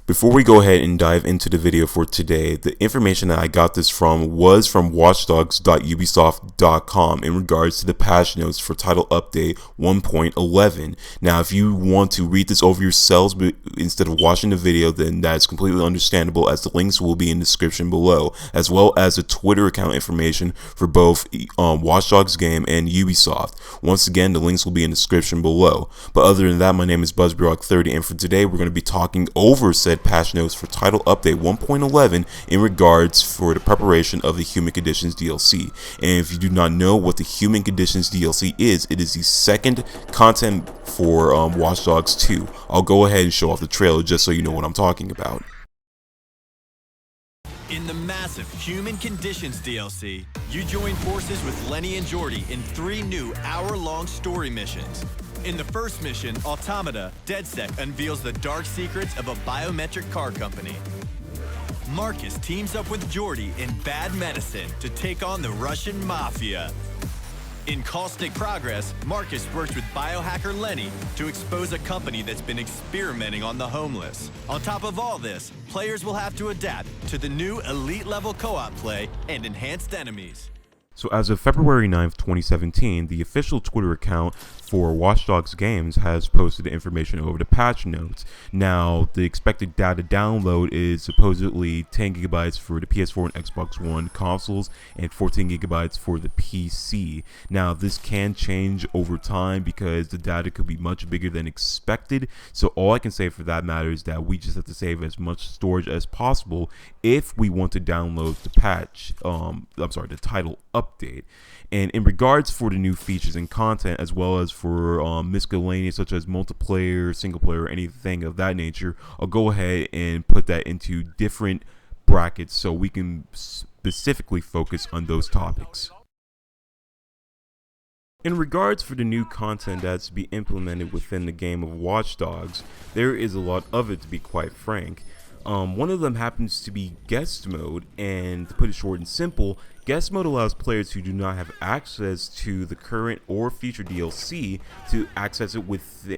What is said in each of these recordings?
Before we go ahead and dive into the video for today, the information that I got this from was from watchdogs.ubisoft.com in regards to the patch notes for Title Update 1.11. Now, if you want to read this over yourselves instead of watching the video, then that's completely understandable, as the links will be in the description below, as well as the Twitter account information for both Watch Dogs game and Ubisoft. Once again, the links will be in the description below. But other than that, my name is BuzzBrock30, and for today, we're going to be talking over said patch notes for Title Update 1.11 in regards for the preparation of the Human Conditions DLC. And if you do not know what the Human Conditions DLC is, it is the second content for Watch Dogs 2. I'll go ahead and show off the trailer just so you know what I'm talking about. In the massive Human Conditions DLC, you join forces with Lenny and Jordy in 3 new hour-long story missions. In the first mission, Automata, DedSec unveils the dark secrets of a biometric car company. Marcus teams up with Jordy in Bad Medicine to take on the Russian Mafia. In Caustic Progress, Marcus works with biohacker Lenny to expose a company that's been experimenting on the homeless. On top of all this, players will have to adapt to the new elite-level co-op play and enhanced enemies. So as of February 9th, 2017, the official Twitter account for Watch Dogs Games has posted information over the patch notes. Now, the expected data download is supposedly 10 gigabytes for the PS4 and Xbox One consoles and 14 gigabytes for the PC. Now, this can change over time because the data could be much bigger than expected. So all I can say for that matter is that we just have to save as much storage as possible if we want to download the patch, the title update. And in regards for the new features and content, as well as for miscellaneous such as multiplayer, single player, anything of that nature, I'll go ahead and put that into different brackets so we can specifically focus on those topics. In regards for the new content that's to be implemented within the game of Watch Dogs, there is a lot of it, to be quite frank. One of them happens to be guest mode, and to put it short and simple, guest mode allows players who do not have access to the current or future DLC to access it with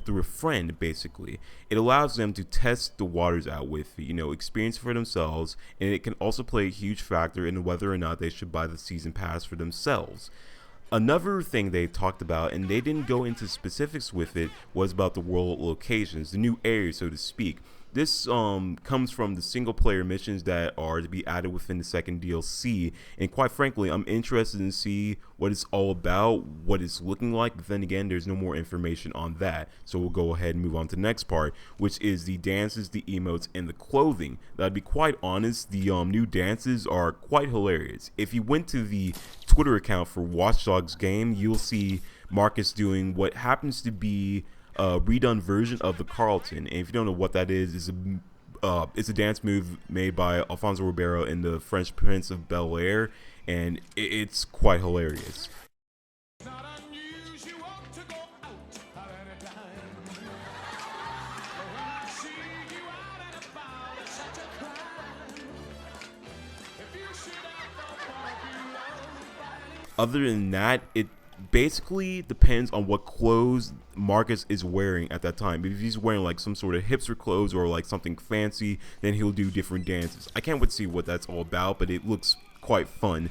through a friend. Basically, it allows them to test the waters out with, experience for themselves, and it can also play a huge factor in whether or not they should buy the season pass for themselves. Another thing they talked about, and they didn't go into specifics with it, was about the world locations, the new areas, so to speak. This comes from the single player missions that are to be added within the second DLC, and quite frankly, I'm interested in see what it's all about, what it's looking like, but then again, there's no more information on that. So we'll go ahead and move on to the next part, which is the dances, the emotes, and the clothing. Now, to be quite honest, the new dances are quite hilarious. If you went to the Twitter account for Watch Dogs game, you'll see Marcus doing what happens to be a redone version of the Carlton. And if you don't know what that is, it's a dance move made by Alfonso Ribeiro in the French Prince of Bel-Air, and it's quite hilarious. Other than that, it basically depends on what clothes Marcus is wearing at that time. If he's wearing like some sort of hipster clothes or like something fancy, then he'll do different dances. I can't wait to see what that's all about, but it looks quite fun.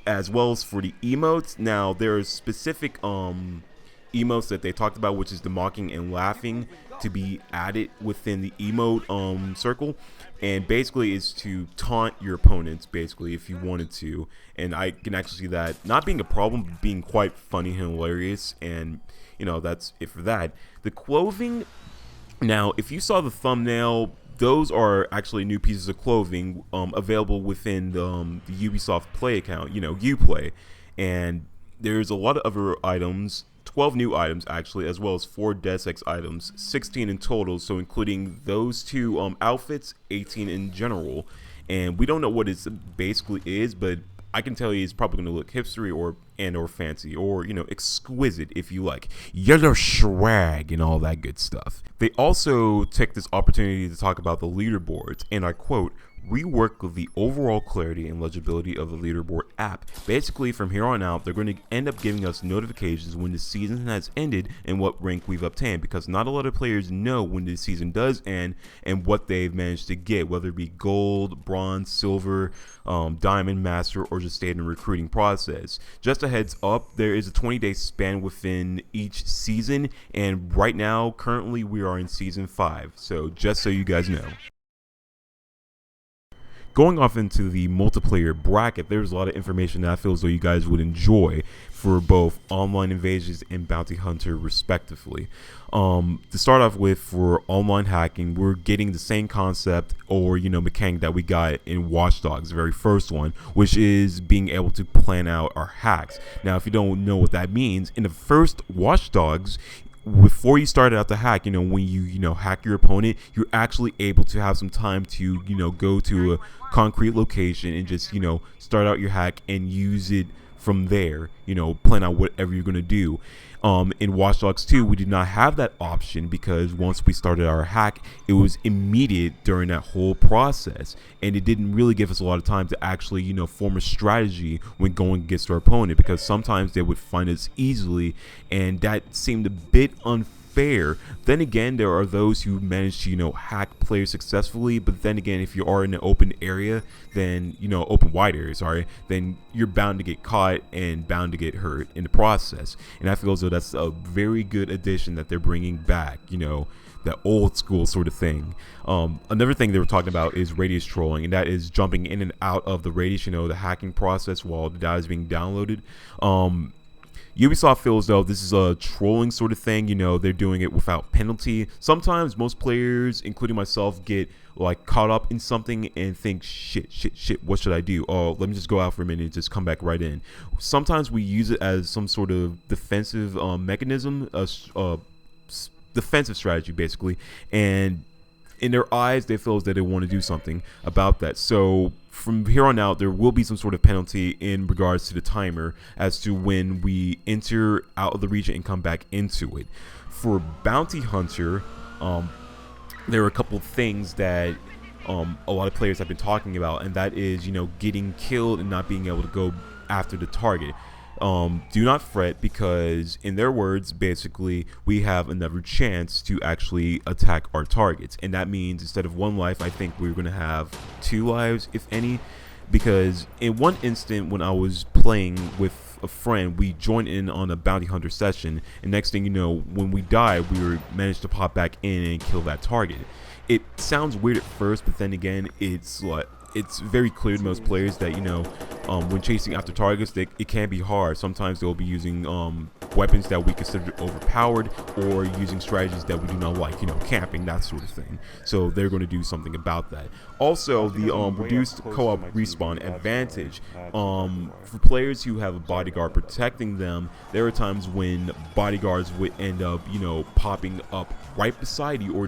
As well as for the emotes, now there are specific emotes that they talked about, which is the mocking and laughing, to be added within the emote circle, and basically is to taunt your opponents, basically, if you wanted to. And I can actually see that not being a problem, but being quite funny and hilarious, and that's it for that. The clothing, now if you saw the thumbnail, those are actually new pieces of clothing available within the Ubisoft Play account, Uplay, and there's a lot of other items, 12 new items actually, as well as 4 Deus Ex items, 16 in total, so including those 2 outfits, 18 in general. And we don't know what it basically is, but I can tell you it's probably going to look hipstery or fancy, or exquisite if you like, yellow swag and all that good stuff. They also took this opportunity to talk about the leaderboards, and I quote, rework the overall clarity and legibility of the leaderboard app. Basically, from here on out, they're going to end up giving us notifications when the season has ended and what rank we've obtained, because not a lot of players know when the season does end and what they've managed to get, whether it be gold, bronze, silver, diamond, master, or just stay in the recruiting process. Just a heads up, there is a 20-day span within each season, and right now, currently, we are in season 5, so just so you guys know. Going off into the multiplayer bracket, there's a lot of information that I feel as though you guys would enjoy for both online invasions and bounty hunter respectively. To start off with, for online hacking, we're getting the same concept or mechanic that we got in Watch Dogs, the very first one, which is being able to plan out our hacks. Now, if you don't know what that means, in the first Watch Dogs, before you started out the hack, when you hack your opponent, you're actually able to have some time to go to a concrete location and just start out your hack and use it from there, plan out whatever you're gonna do. In Watch Dogs 2, we did not have that option, because once we started our hack, it was immediate during that whole process, and it didn't really give us a lot of time to actually form a strategy when going against our opponent, because sometimes they would find us easily, and that seemed a bit unfair. Then again, there are those who manage to hack players successfully, but then again, if you are in an open area, then open wide area, sorry, then you're bound to get caught and bound to get hurt in the process. And I feel as though that's a very good addition that they're bringing back, that old school sort of thing. Another thing they were talking about is radius trolling, and that is jumping in and out of the radius, the hacking process while the data is being downloaded. Ubisoft feels though this is a trolling sort of thing. They're doing it without penalty. Sometimes most players, including myself, get caught up in something and think, shit, what should I do? Oh, let me just go out for a minute and just come back right in. Sometimes we use it as some sort of defensive mechanism, defensive strategy basically, and in their eyes they feel as though they want to do something about that. So from here on out, there will be some sort of penalty in regards to the timer as to when we enter out of the region and come back into it. For Bounty Hunter, there are a couple of things that a lot of players have been talking about, and that is getting killed and not being able to go after the target. Do not fret, because in their words, basically, we have another chance to actually attack our targets, and that means instead of 1 life, I think we're going to have 2 lives, if any, because in one instant when I was playing with a friend, we joined in on a bounty hunter session, and next thing you know, when we died, we managed to pop back in and kill that target. It sounds weird at first, but then again, it's very clear to most players that when chasing after targets, it can be hard. Sometimes they'll be using weapons that we consider overpowered, or using strategies that we do not like, camping, that sort of thing. So they're going to do something about that. Also, the reduced co-op respawn advantage. For players who have a bodyguard protecting them, there are times when bodyguards would end up popping up right beside you, or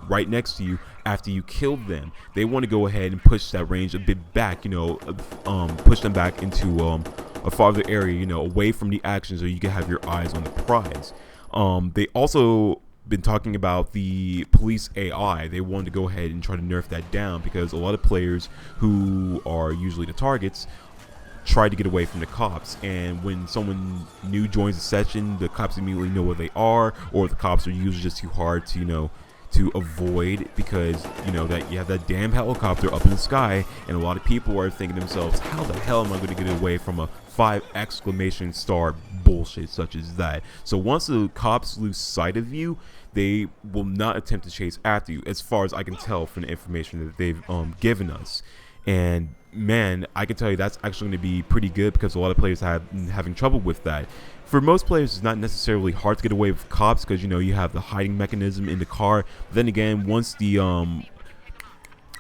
right next to you after you killed them. They want to go ahead and push that range a bit back, push them back into a farther area, away from the action, so you can have your eyes on the prize. They also been talking about the police AI. They wanted to go ahead and try to nerf that down, because a lot of players who are usually the targets try to get away from the cops, and when someone new joins the session, the cops immediately know where they are, or the cops are usually just too hard to to avoid, because that you have that damn helicopter up in the sky, and a lot of people are thinking to themselves, how the hell am I going to get away from a 5 exclamation star bullshit such as that? So once the cops lose sight of you, they will not attempt to chase after you, as far as I can tell from the information that they've given us. And man, I can tell you that's actually going to be pretty good, because a lot of players have been having trouble with that. For most players, it's not necessarily hard to get away with cops, because you have the hiding mechanism in the car. But then again, once the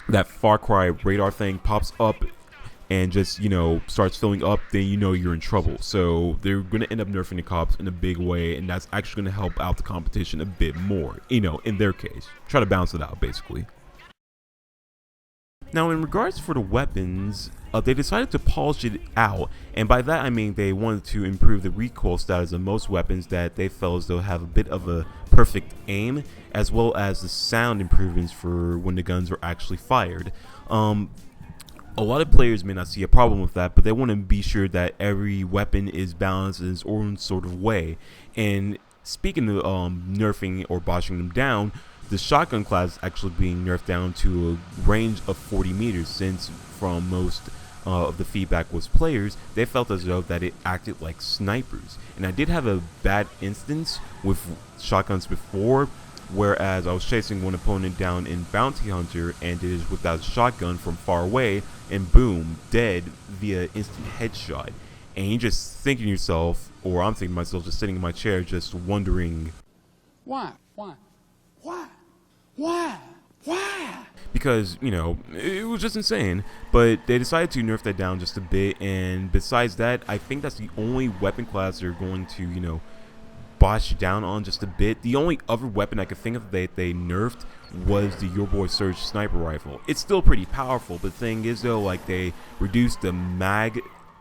that Far Cry radar thing pops up and just starts filling up, then you're in trouble. So they're going to end up nerfing the cops in a big way, and that's actually going to help out the competition a bit more, in their case. Try to balance it out, basically. Now, in regards for the weapons, they decided to polish it out, and by that I mean they wanted to improve the recoil status of most weapons that they felt as though have a bit of a perfect aim, as well as the sound improvements for when the guns are actually fired. A lot of players may not see a problem with that, but they want to be sure that every weapon is balanced in its own sort of way. And speaking of nerfing or boshing them down, the shotgun class is actually being nerfed down to a range of 40 meters, since from most of the feedback was players, they felt as though that it acted like snipers. And I did have a bad instance with shotguns before, whereas I was chasing one opponent down in Bounty Hunter and it is without a shotgun from far away, and boom, dead via instant headshot. And you just thinking to yourself, or I'm thinking to myself, just sitting in my chair, just wondering, why? because, you know, it was just insane. But they decided to nerf that down just a bit, and besides that, I think that's the only weapon class they're going to, you know, bosh down on just a bit. The only other weapon I could think of that they nerfed was the Your Boy Surge sniper rifle. It's still pretty powerful, but the thing is though, like, they reduced the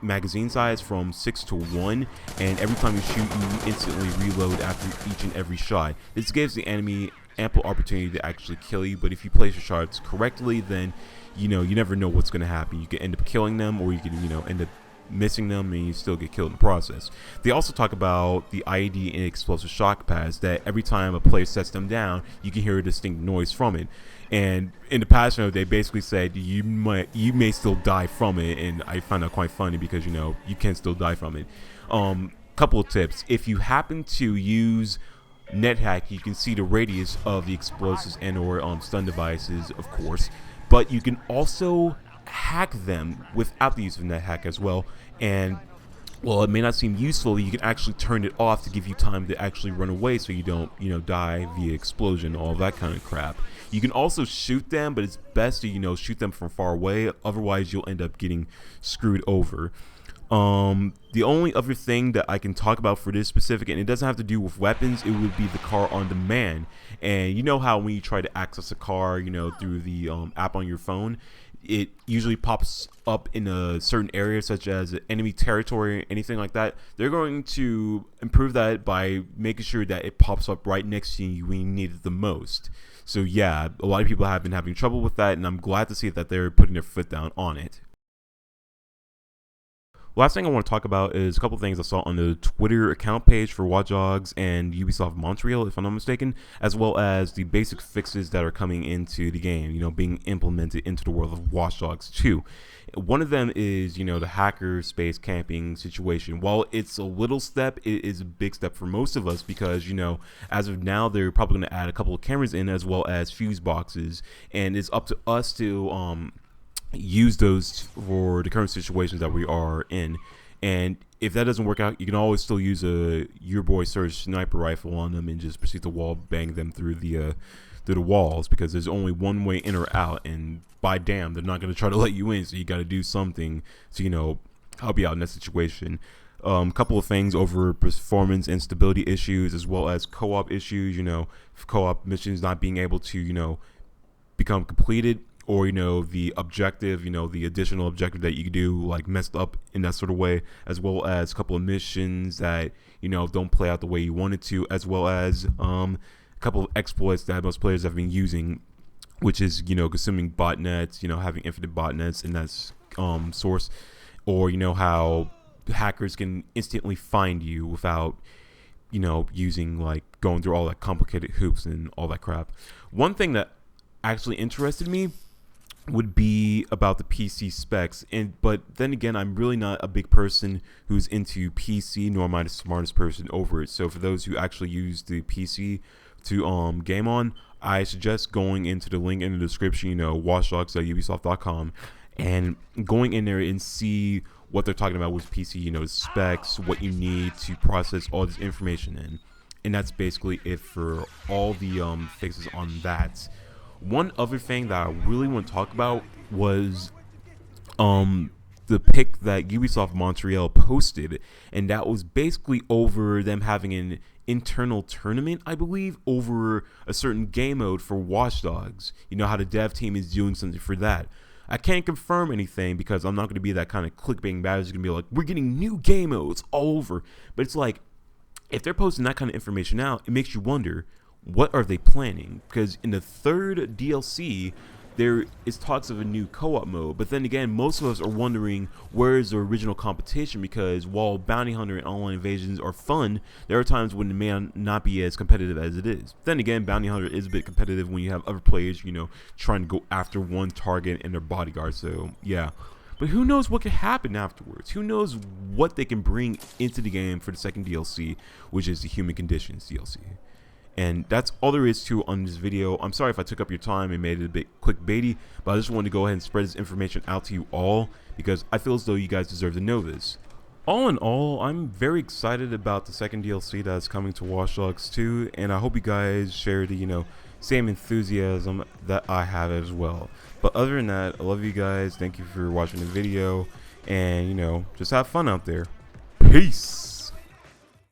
magazine size from 6 to 1, and every time you shoot, you instantly reload after each and every shot. This gives the enemy ample opportunity to actually kill you, but if you place your shots correctly, then, you know, you never know what's going to happen. You can end up killing them, or you can, you know, end up missing them and you still get killed in the process. They also talk about the IED and explosive shock pads, that every time a player sets them down, you can hear a distinct noise from it. And in the past, you know, they basically said you may still die from it, and I find that quite funny because, you know, you can still die from it. Couple of tips: if you happen to use NetHack, you can see the radius of the explosives and or stun devices, of course, but you can also hack them without the use of NetHack as well. And while it may not seem useful, you can actually turn it off to give you time to actually run away, so you don't, you know, die via explosion, all that kind of crap. You can also shoot them, but it's best to, you know, shoot them from far away, otherwise you'll end up getting screwed over. The only other thing that I can talk about for this specific, and it doesn't have to do with weapons, it would be the car on demand. And you know how when you try to access a car, you know, through the app on your phone, it usually pops up in a certain area, such as enemy territory, anything like that. They're going to improve that by making sure that it pops up right next to you when you need it the most. So yeah, a lot of people have been having trouble with that, and I'm glad to see that they're putting their foot down on it. Last thing I want to talk about is a couple things I saw on the Twitter account page for Watch Dogs and Ubisoft Montreal, if I'm not mistaken, as well as the basic fixes that are coming into the game, you know, being implemented into the world of Watch Dogs 2. One of them is, you know, the hacker space camping situation. While it's a little step, it is a big step for most of us because, you know, as of now, they're probably going to add a couple of cameras in as well as fuse boxes, and it's up to us to use those for the current situations that we are in. And if that doesn't work out, you can always still use a Your Boy Surge sniper rifle on them and just proceed to wall bang them through the walls, because there's only one way in or out, and by damn, they're not going to try to let you in, so you got to do something to, you know, help you out in that situation. Couple of things over performance and stability issues, as well as co-op issues, you know, co-op missions not being able to, you know, become completed, or, you know, the objective, you know, the additional objective that you do, like, messed up in that sort of way, as well as a couple of missions that, you know, don't play out the way you wanted to, as well as a couple of exploits that most players have been using, which is, you know, consuming botnets, you know, having infinite botnets in that source, or, you know, how hackers can instantly find you without, you know, using, like, going through all that complicated hoops and all that crap. One thing that actually interested me would be about the PC specs, but then again, I'm really not a big person who's into PC, nor am I the smartest person over it. So for those who actually use the PC to game on, I suggest going into the link in the description, you know, watchdogs.ubisoft.com, and going in there and see what they're talking about with PC, you know, the specs, what you need to process all this information in. And that's basically it for all the fixes on that. One other thing that I really want to talk about was the pic that Ubisoft Montreal posted, and that was basically over them having an internal tournament, I believe, over a certain game mode for Watch Dogs. You know how the dev team is doing something for that. I can't confirm anything because I'm not going to be that kind of clickbaiting bad. It's going to be like, we're getting new game modes all over. But it's like, if they're posting that kind of information out, it makes you wonder, what are they planning? Because in the third DLC, there is talks of a new co-op mode, but then again, most of us are wondering where is the original competition, because while Bounty Hunter and Online Invasions are fun, there are times when it may not be as competitive as it is. Then again, Bounty Hunter is a bit competitive when you have other players, you know, trying to go after one target and their bodyguard, so yeah. But who knows what could happen afterwards? Who knows what they can bring into the game for the second DLC, which is the Human Conditions DLC. And that's all there is to on this video. I'm sorry if I took up your time and made it a bit clickbaity, but I just wanted to go ahead and spread this information out to you all because I feel as though you guys deserve to know this. All in all, I'm very excited about the second DLC that's coming to Watch Dogs 2, and I hope you guys share the, you know, same enthusiasm that I have as well. But other than that, I love you guys. Thank you for watching the video, and, you know, just have fun out there. Peace!